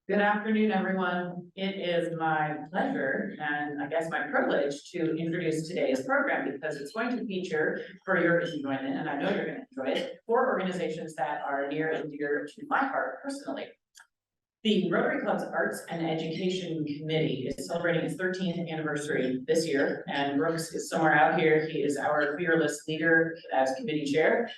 Good afternoon, everyone. It is my pleasure and I guess my privilege to introduce today's program because it's going to feature for your enjoyment, and I know you're going to enjoy it, 4 organizations that are near and dear to my heart personally. The Rotary Club's Arts and Education Committee is celebrating its 13th anniversary this year, and Brooks is somewhere out here. He is our fearless leader as committee chair.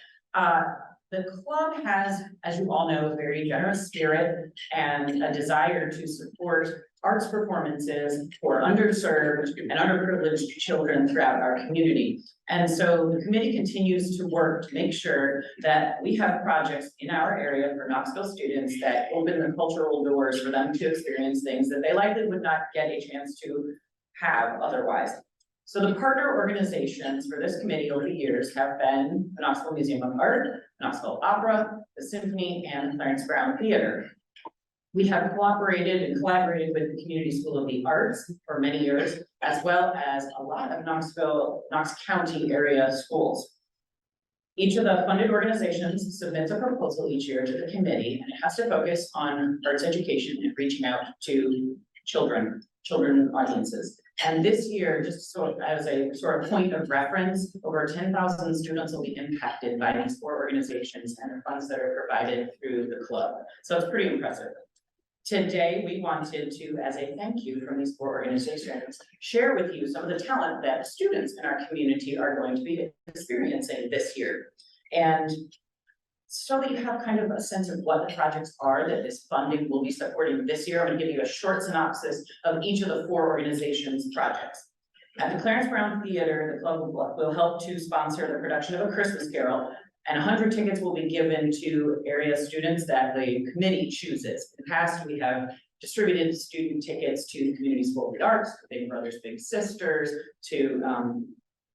The club has, as you all know, a very generous spirit and a desire to support arts performances for underserved and underprivileged children throughout our community. And so the committee continues to work to make sure that we have projects in our area for Knoxville students that open the cultural doors for them to experience things that they likely would not get a chance to have otherwise. So the partner organizations for this committee over the years have been the Knoxville Museum of Art, Knoxville Opera, the Symphony, and the Clarence Brown Theater. We have cooperated and collaborated with the Community School of the Arts for many years, as well as a lot of Knox County area schools. Each of the funded organizations submits a proposal each year to the committee, and it has to focus on arts education and reaching out to children audiences. And this year, just sort of as a sort of point of reference, over 10,000 students will be impacted by these 4 organizations and the funds that are provided through the club. So it's pretty impressive. Today, we wanted to, as a thank you from these 4 organizations, share with you some of the talent that students in our community are going to be experiencing this year. And so that you have kind of a sense of what the projects are that this funding will be supporting this year, I'm going to give you a short synopsis of each of the 4 organizations' projects. At the Clarence Brown Theater, the club will help to sponsor the production of A Christmas Carol, and 100 tickets will be given to area students that the committee chooses. In the past, we have distributed student tickets to the Community School of the Arts, to Big Brothers Big Sisters, to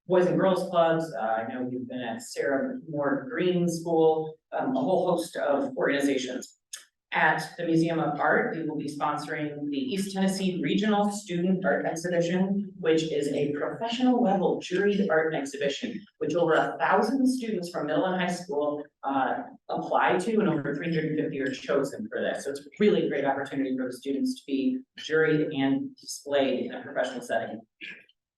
Boys and Girls Clubs. I know you've been at Sarah Moore Green School, a whole host of organizations. At the Museum of Art, we will be sponsoring the East Tennessee Regional Student Art Exhibition, which is a professional level juried art exhibition, which over 1,000 students from middle and high school apply to, and over 350 are chosen for this. So it's a really great opportunity for the students to be juried and displayed in a professional setting.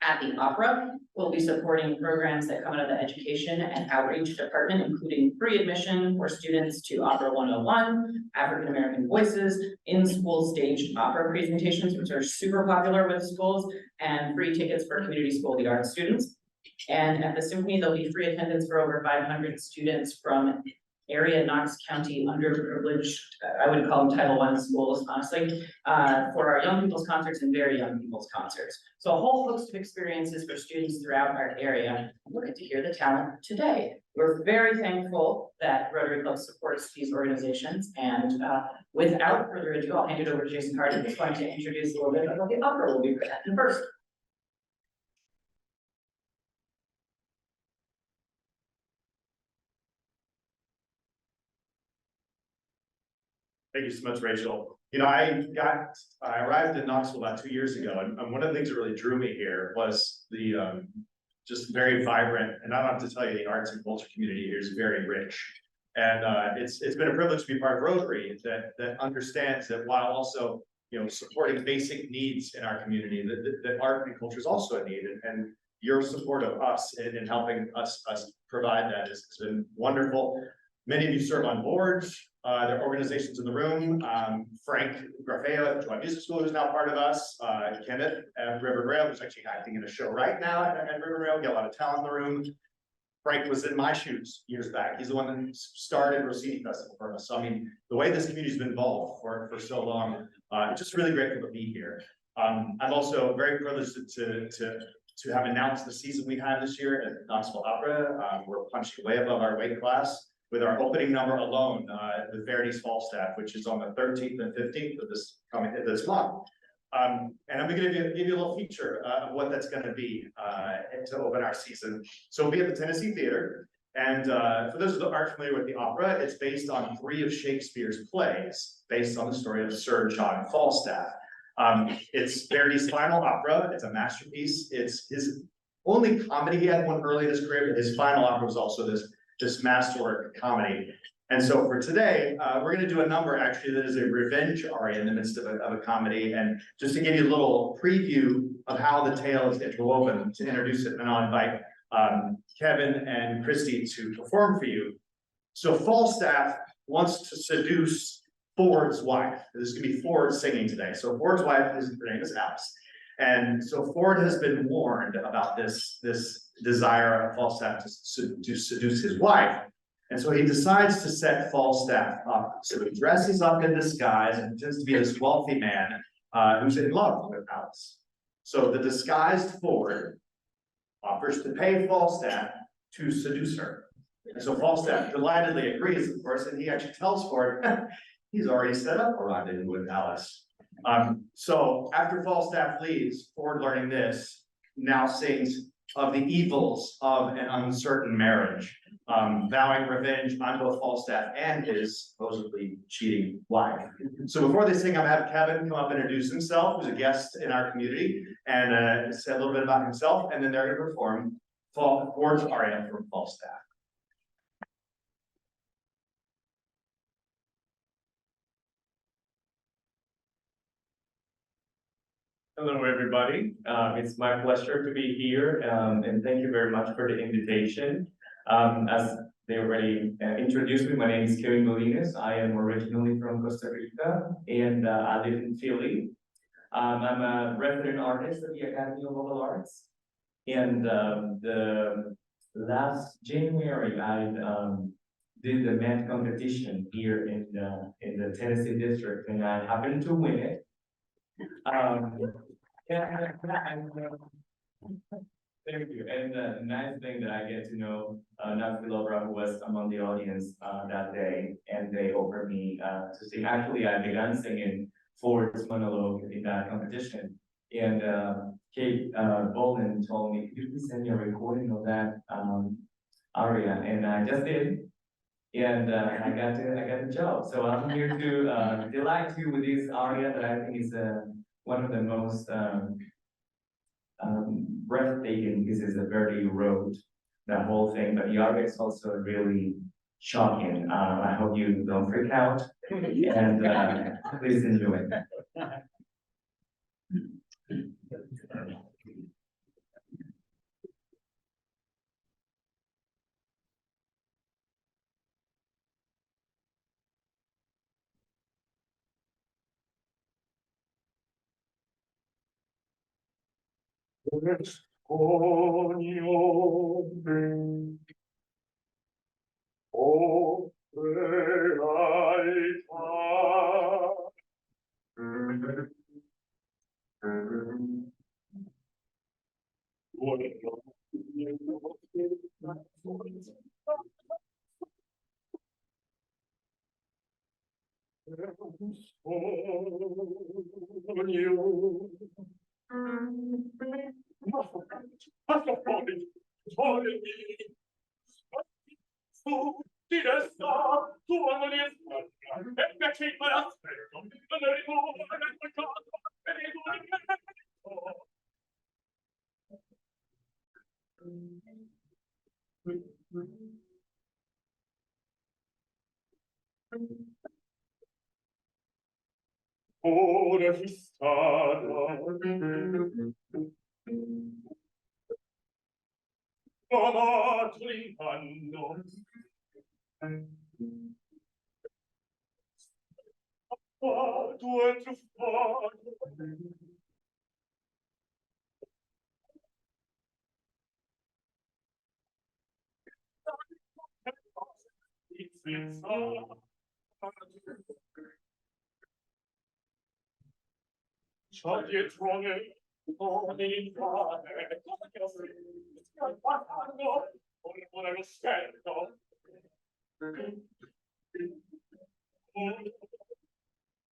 At the Opera, we'll be supporting programs that come out of the Education and Outreach Department, including free admission for students to Opera 101, African American Voices, in-school staged opera presentations, which are super popular with schools, and free tickets for Community School of the Arts students. And at the Symphony, there'll be free attendance for over 500 students from area Knox County underprivileged, I would call them Title I schools, honestly, for our young people's concerts and very young people's concerts. So a whole host of experiences for students throughout our area. We'll get to hear the talent today. We're very thankful that Rotary Club supports these organizations, and without further ado, I'll hand it over to Jason Harden, who's going to introduce a little bit of what the opera will be presenting first. Thank you so much, Rachel. You know, I arrived in Knoxville about 2 years ago, and one of the things that really drew me here was the just very vibrant, and I don't have to tell you, the arts and culture community here is very rich. And it's been a privilege to be part of Rotary that understands that while also, you know, supporting basic needs in our community, that art and culture is also a need, and your support of us in helping us provide that has been wonderful. Many of you serve on boards. There are organizations in the room. Frank Graffea at Joy Music School, who's now part of us. Kenneth at River Rail, who's actually acting in a show right now at River Rail. Got a lot of talent in the room. Frank was in my shoes years back. He's the one that started Rossini Festival for us. So I mean, the way this community's been involved for so long, it's just really grateful to be here. I'm also very privileged to have announced the season we had this year at Knoxville Opera. We're punching way above our weight class with our opening number alone, with Verity's Falstaff, which is on the 13th and 15th of this month. And I'm going to give you a little feature of what that's going to be to open our season. So we'll be at the Tennessee Theater, and for those that aren't familiar with the opera, it's based on 3 of Shakespeare's plays, based on the story of Sir John Falstaff. It's Verity's final opera. It's a masterpiece. It's his only comedy. He had one early in his career, but his final opera was also this masterwork comedy. And so for today, we're gonna do a number actually that is a revenge aria in the midst of a comedy. And just to give you a little preview of how the tale is interwoven, to introduce it, and I'll invite Kevin and Christy to perform for you. So Falstaff wants to seduce Ford's wife. This is gonna be Ford singing today. So Ford's wife, her name is Alice. And so Ford has been warned about this desire of Falstaff to seduce his wife. And so he decides to set Falstaff up. So he dresses up in disguise and pretends to be this wealthy man who's in love with Alice. So the disguised Ford offers to pay Falstaff to seduce her. And so Falstaff delightedly agrees, of course, and he actually tells Ford he's already set up a rendezvous with Alice. So after Falstaff leaves, Ford, learning this, now sings of the evils of an uncertain marriage, vowing revenge on both Falstaff and his supposedly cheating wife. So before they sing, I'm gonna have Kevin come up and introduce himself, who's a guest in our community, and say a little bit about himself, and then they're gonna perform Ford's aria from Falstaff. Hello, everybody. It's my pleasure to be here, and thank you very much for the invitation. As they already introduced me, my name is Kevin Molines. I am originally from Costa Rica, and I live in Philly. I'm a resident artist at the Academy of Vocal Arts, and the last January I did the Met competition here in the Tennessee district, and I happened to win it. Thank you. And the nice thing that I get to know Knoxville, who was among the audience that day, and they offered me to sing. Actually, I began singing Ford's monologue in that competition, and Kate Bolin told me, "Could you please send me a recording of that aria?" And I just did. And I got the job. So I'm here to delight you with this aria that I think is one of the most breathtaking, because it's a Verdi wrote the whole thing, but the aria is also really shocking. I hope you don't freak out, and please enjoy. Ora fissata, amato l'infanno, amato e truffato, ciò dietro me, non infame, stiamo parlando, ora lo scherzo.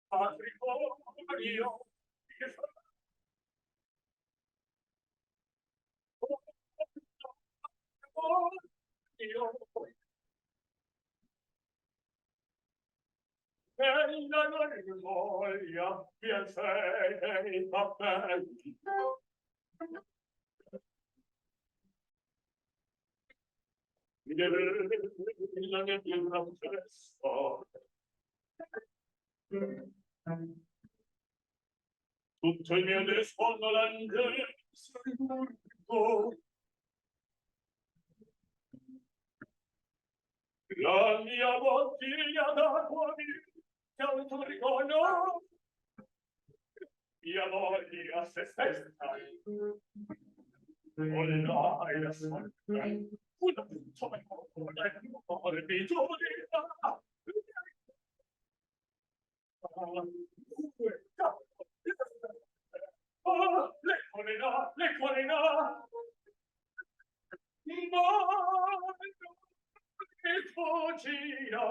Matrimonio, bella non voglia, piacere i papelli. Tutto il mio despono la mia bottiglia d'acqua che autoricono mia voglia se stessa ormai la sorte una puntone orbitudina le colina ma che fuggirei no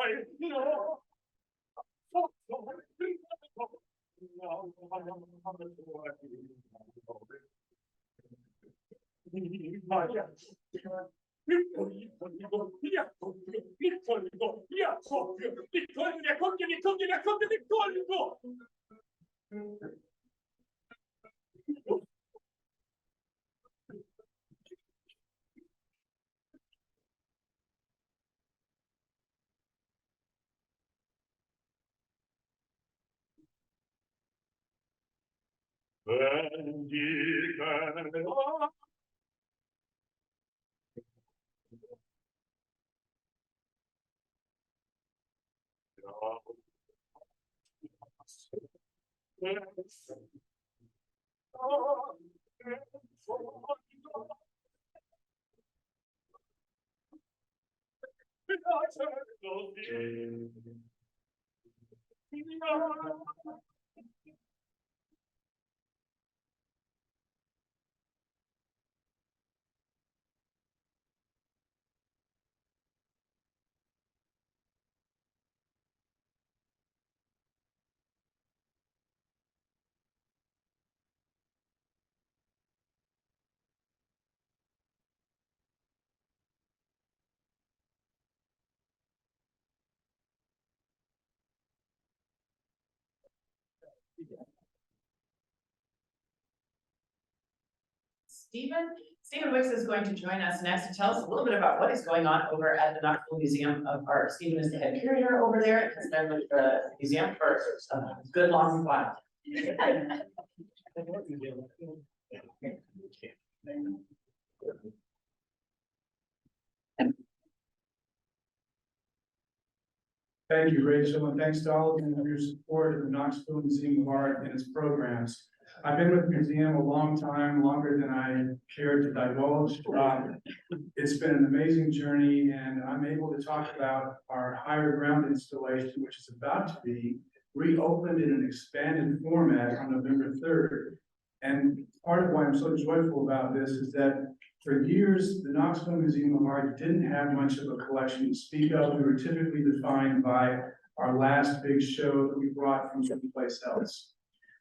Stephen Wicks is going to join us next to tell us a little bit about what is going on over at the Knoxville Museum of Art. Stephen is the head curator over there and has been with the museum for a good long while. Thank you, Rachel, and thanks to all of you for your support of the Knoxville Museum of Art and its programs. I've been with the museum a long time, longer than I care to divulge. It's been an amazing journey, and I'm able to talk about our Higher Ground installation, which is about to be reopened in an expanded format on November 3rd. And part of why I'm so joyful about this is that for years, the Knoxville Museum of Art didn't have much of a collection to speak of. We were typically defined by our last big show that we brought from someplace else.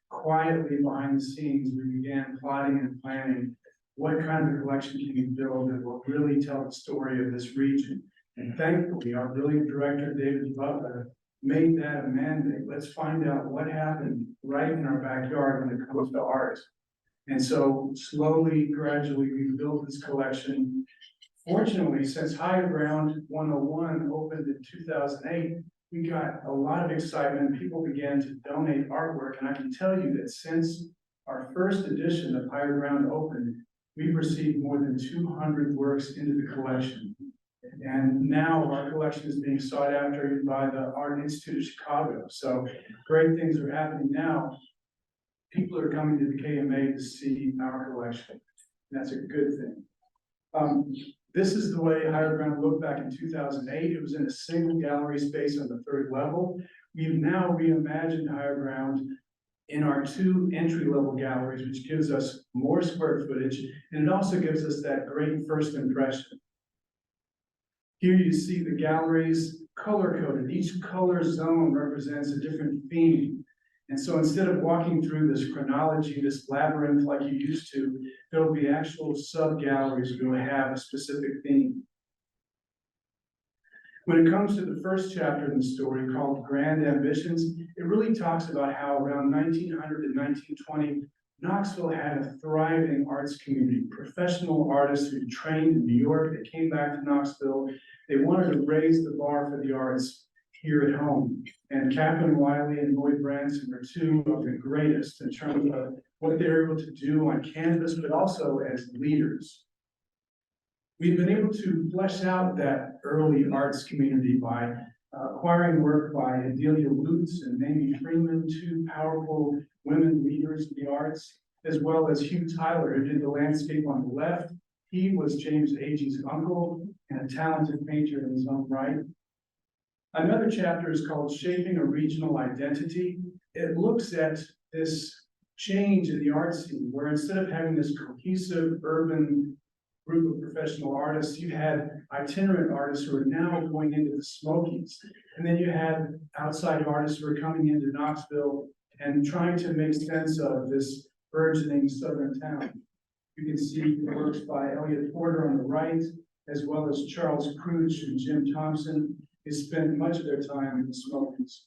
Quietly behind the scenes, we began plotting and planning what kind of a collection can we build that will really tell the story of this region. And thankfully, our brilliant director, David Butler, made that a mandate. Let's find out what happened right in our backyard when it comes to art. And so slowly, gradually, we built this collection. Fortunately, since Higher Ground 101 opened in 2008, we got a lot of excitement. People began to donate artwork. And I can tell you that since our first edition of Higher Ground opened, we've received more than 200 works into the collection. And now our collection is being sought after by the Art Institute of Chicago. So great things are happening now. People are coming to the KMA to see our collection. That's a good thing. This is the way Higher Ground looked back in 2008. It was in a single gallery space on the 3rd level. We've now reimagined Higher Ground in our 2 entry-level galleries, which gives us more square footage, and it also gives us that great first impression. Here you see the galleries color-coded. Each color zone represents a different theme. And so instead of walking through this chronology, this labyrinth like you used to, there'll be actual sub-galleries that will have a specific theme. When it comes to the first chapter in the story called Grand Ambitions, it really talks about how around 1900 and 1920, Knoxville had a thriving arts community, professional artists who trained in New York, they came back to Knoxville. They wanted to raise the bar for the arts here at home. And Kaplan Wiley and Lloyd Branson are two of the greatest in terms of what they're able to do on canvas, but also as leaders. We've been able to flesh out that early arts community by acquiring work by Adelia Lutz and Mamie Freeman, two powerful women leaders in the arts, as well as Hugh Tyler, who did the landscape on the left. He was James Agee's uncle and a talented painter in his own right. Another chapter is called Shaping a Regional Identity. It looks at this change in the art scene, where instead of having this cohesive urban group of professional artists, you had itinerant artists who are now going into the Smokies. And then you had outside artists who are coming into Knoxville and trying to make sense of this burgeoning southern town. You can see the works by Elliot Porter on the right, as well as Charles Crouch and Jim Thompson, who spent much of their time in the Smokies.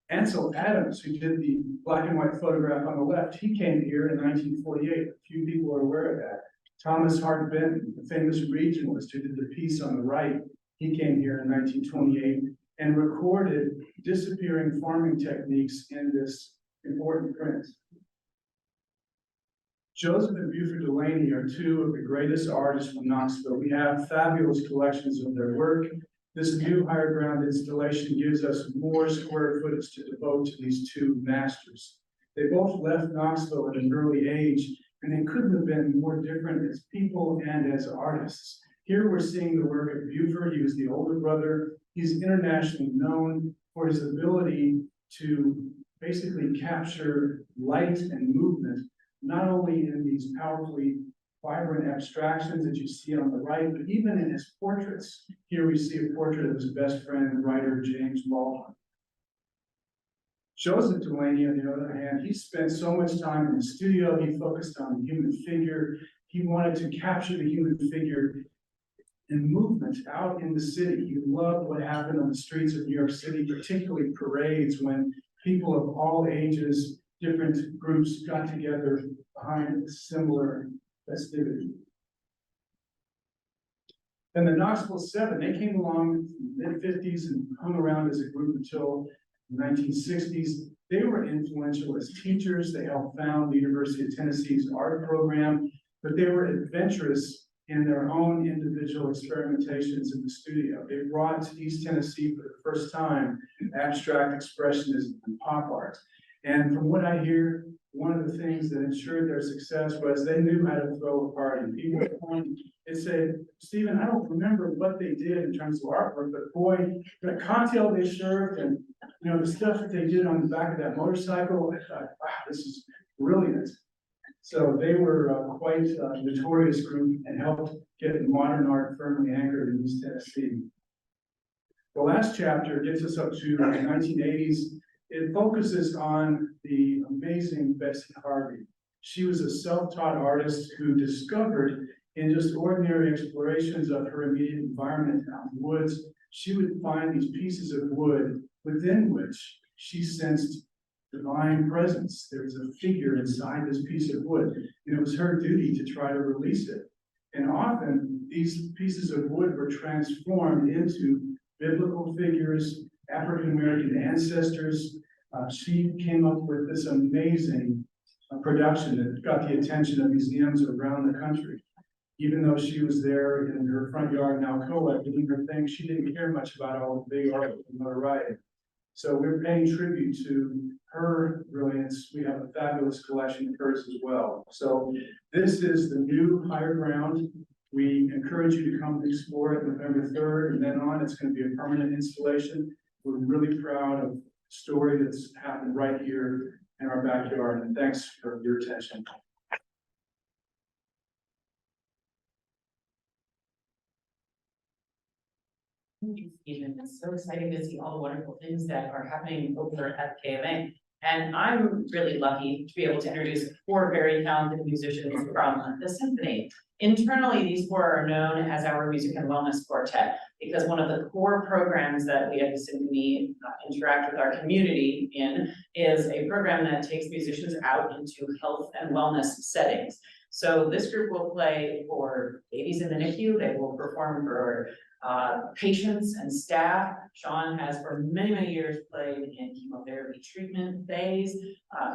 Ansel Adams, who did the black and white photograph on the left, he came here in 1948. A few people are aware of that. Thomas Hart Benton, the famous regionalist who did the piece on the right, he came here in 1928 and recorded disappearing farming techniques in this important print. Joseph and Buford Delaney are two of the greatest artists from Knoxville. We have fabulous collections of their work. This new higher ground installation gives us more square footage to devote to these two masters. They both left Knoxville at an early age, and they couldn't have been more different as people and as artists. Here we're seeing the work of Buford. He was the older brother. He's internationally known for his ability to basically capture light and movement, not only in these powerfully vibrant abstractions that you see on the right, but even in his portraits. Here we see a portrait of his best friend and writer, James Baldwin. Joseph Delaney, on the other hand, he spent so much time in the studio. He focused on the human figure. He wanted to capture the human figure in movement out in the city. He loved what happened on the streets of New York City, particularly parades when people of all ages, different groups got together behind similar festivity. And the Knoxville Seven, they came along in the mid-50s and hung around as a group until the 1960s. They were influential as teachers. They helped found the University of Tennessee's art program, but they were adventurous in their own individual experimentations in the studio. They brought to East Tennessee for the first time abstract expressionism and pop art. And from what I hear, one of the things that ensured their success was they knew how to throw a party. People would come and say, Stephen, I don't remember what they did in terms of artwork, but boy, the cocktail they served and the stuff that they did on the back of that motorcycle, I thought, wow, this is brilliant. So they were quite a notorious group and helped get modern art firmly anchored in East Tennessee. The last chapter gets us up to the 1980s. It focuses on the amazing Betsy Harvey. She was a self-taught artist who discovered in just ordinary explorations of her immediate environment out in the woods, she would find these pieces of wood within which she sensed divine presence. There was a figure inside this piece of wood, and it was her duty to try to release it. And often these pieces of wood were transformed into biblical figures, African-American ancestors. She came up with this amazing production that got the attention of museums around the country. Even though she was there in her front yard in Alcoa doing her thing, she didn't care much about all the big art and notoriety. So we're paying tribute to her brilliance. We have a fabulous collection of hers as well. So this is the new higher ground. We encourage you to come explore it November 3rd, and then on, it's going to be a permanent installation. We're really proud of the story that's happened right here in our backyard, and thanks for your attention. Thank you, Stephen. It's so exciting to see all the wonderful things that are happening over at KMA. And I'm really lucky to be able to introduce 4 very talented musicians from the symphony. Internally, these 4 are known as our Music and Wellness Quartet, because one of the core programs that we at the symphony interact with our community in is a program that takes musicians out into health and wellness settings. So this group will play for babies in the NICU, they will perform for patients and staff. Sean has for many, many years played in chemotherapy treatment phase.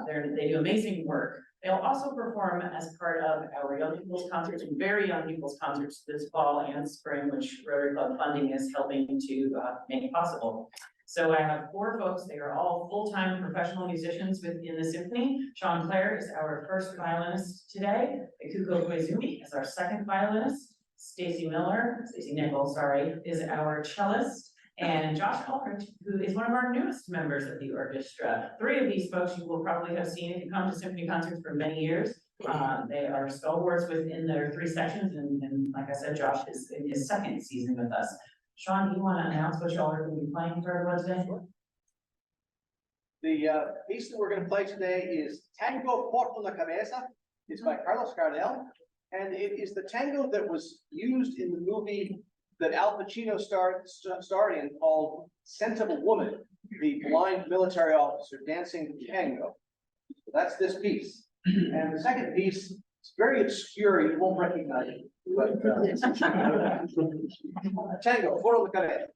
They do amazing work. They'll also perform as part of our young people's concerts and very young people's concerts this fall and spring, which Rotary Club funding is helping to make possible. So I have 4 folks, they are all full-time professional musicians within the symphony. Sean Clare is our first violinist today. Ikuko Koizumi is our second violinist. Stacy Nichols, sorry, is our cellist. And Josh Aldrich, who is one of our newest members of the orchestra. 3 of these folks you will probably have seen if you come to symphony concerts for many years. They are stalwarts within their 3 sections, and like I said, Josh is in his 2nd season with us. Sean, do you want to announce what y'all are going to be playing for everyone today? The piece that we're going to play today is Tango por una Cabeza. It's by Carlos Gardel, and it is the tango that was used in the movie that Al Pacino starred in called Scent of a Woman, the blind military officer dancing tango. So that's this piece. And the second piece is very obscure, you won't recognize it. But, tango por una Cabeza.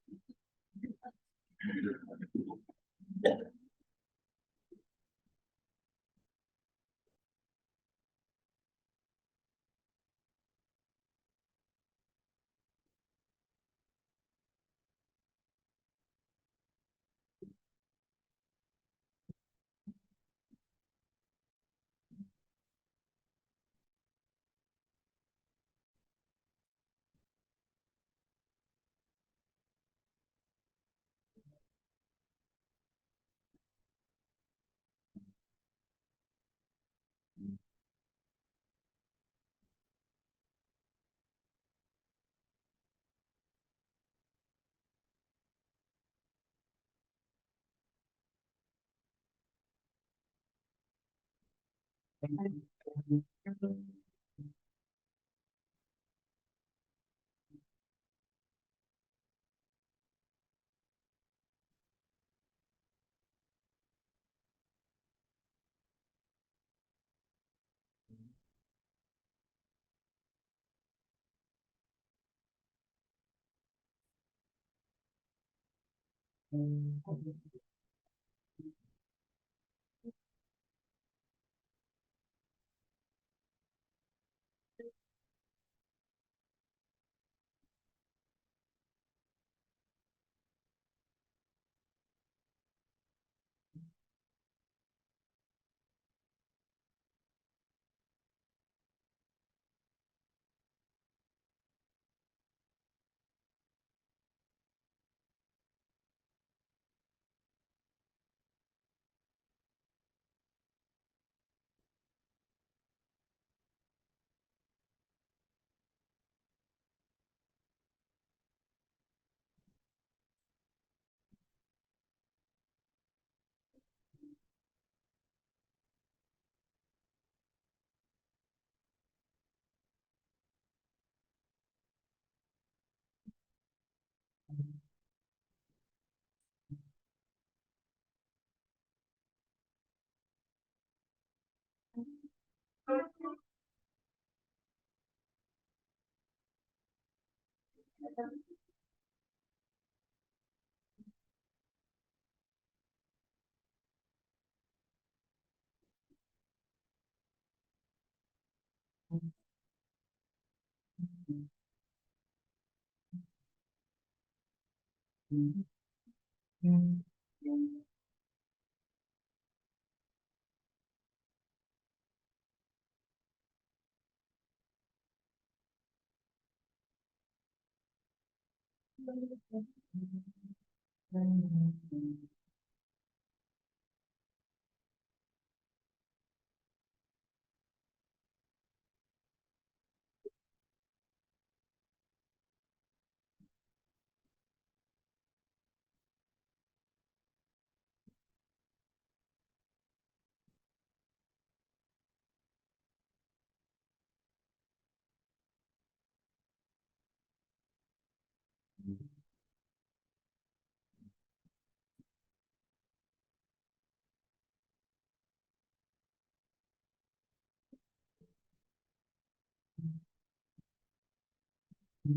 We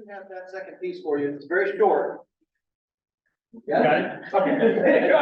do have that second piece for you. It's very short. Got it? Okay.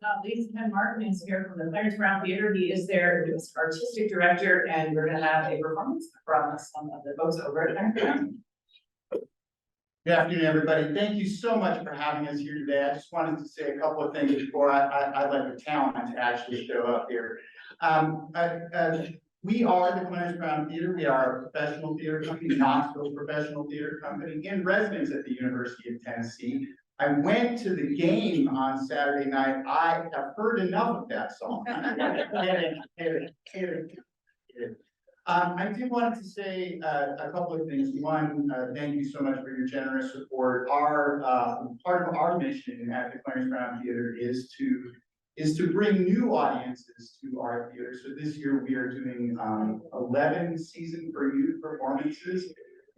Not least, Ken Martin is here from the Clarence Brown Theater. He is their newest artistic director, and we're gonna have a performance from some of the folks over at Clarence Brown. Good afternoon, everybody. Thank you so much for having us here today. I just wanted to say a couple of things before I let the talent to actually show up here. We are the Clarence Brown Theater. We are a professional theater company, Knoxville professional theater company, in residence at the University of Tennessee. I went to the game on Saturday night. I have heard enough of that song. I do want to say a couple of things. One, thank you so much for your generous support. Our part of our mission at the Clarence Brown Theater is to bring new audiences to our theater. So this year we are doing 11 season for youth performances.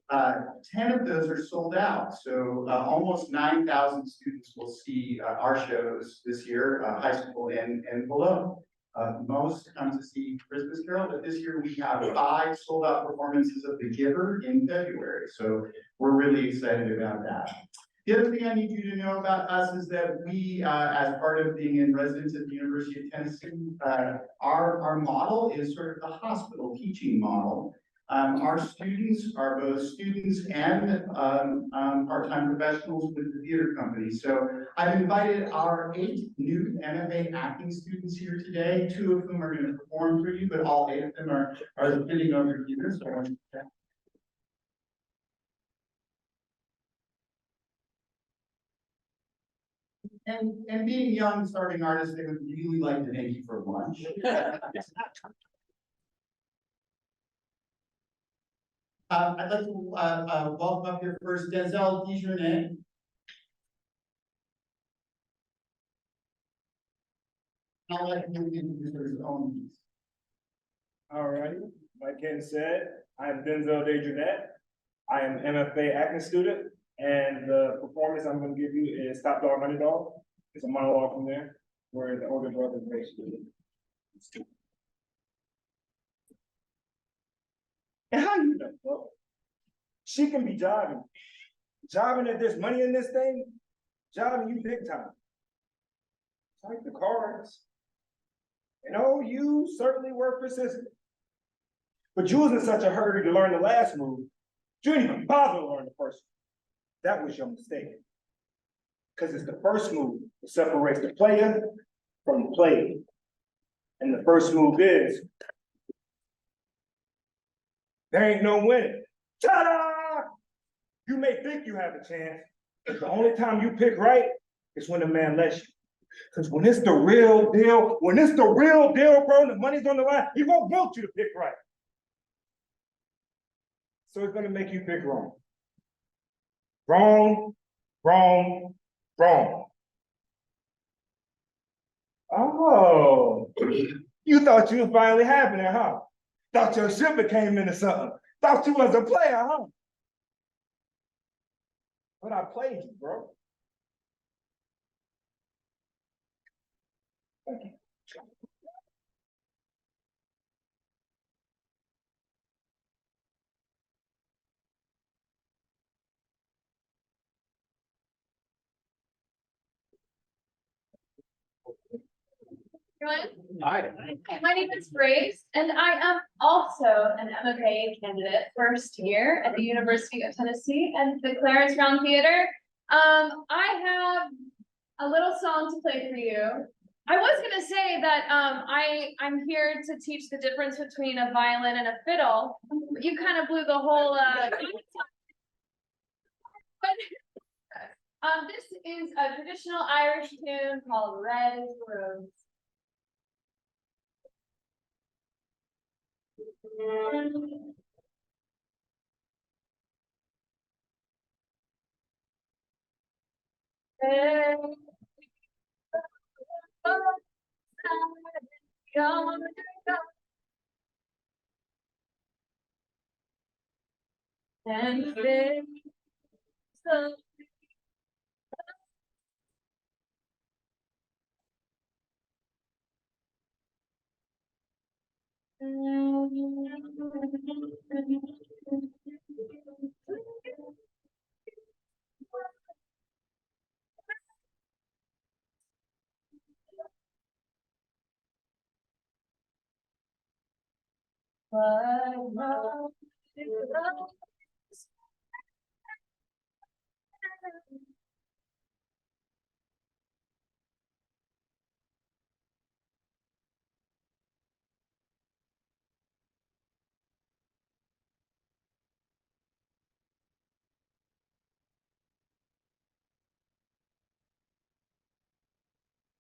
10 of those are sold out. So almost 9,000 students will see our shows this year, high school and below. Most come to see Christmas Carol, but this year we have 5 sold out performances of The Giver in February. So we're really excited about that. The other thing I need you to know about us is that we, as part of being in residence at the University of Tennessee, our model is sort of the hospital teaching model. Our students are both students and part-time professionals with the theater company. So I've invited our 8 new MFA acting students here today. 2 of whom are going to perform for you, but all 8 of them are sitting over here. So I want to check. And being young starting artists, they would really like to thank you for lunch. I'd like to welcome up here first Denzel Desjardins. I'll let him introduce his own piece. All right, like Ken said, I'm Denzel Desjardins. I am MFA acting student, and the performance I'm going to give you is Top Dog, Money Dog. It's a monologue from there, where the older brother makes it. And how you know, bro? She can be jobbing. Jobbing that there's money in this thing, jobbing you big time. Like the cards. You know, you certainly were persistent. But you was in such a hurry to learn the last move, you didn't even bother to learn the first one. that was your mistake. Cause it's the first move that separates the player from the played. And the first move is, there ain't no winning. Ta-da! You may think you have a chance, but the only time you pick right is when the man lets you. Cause when it's the real deal, bro, the money's on the line, he won't want you to pick right. So it's gonna make you pick wrong. Wrong, wrong, wrong. Oh, you thought you was finally happening, huh? Thought your shipper came into something. Thought you was a player, huh? But I played you, bro. Thank you. Everyone? Hi. Hi, my name is Grace, and I am also an MFA candidate, first year at the University of Tennessee and the Clarence Brown Theater. I have a little song to play for you. I was gonna say that I'm here to teach the difference between a violin and a fiddle, but you kind of blew the whole this is a traditional Irish tune called Red is the Rose. And so but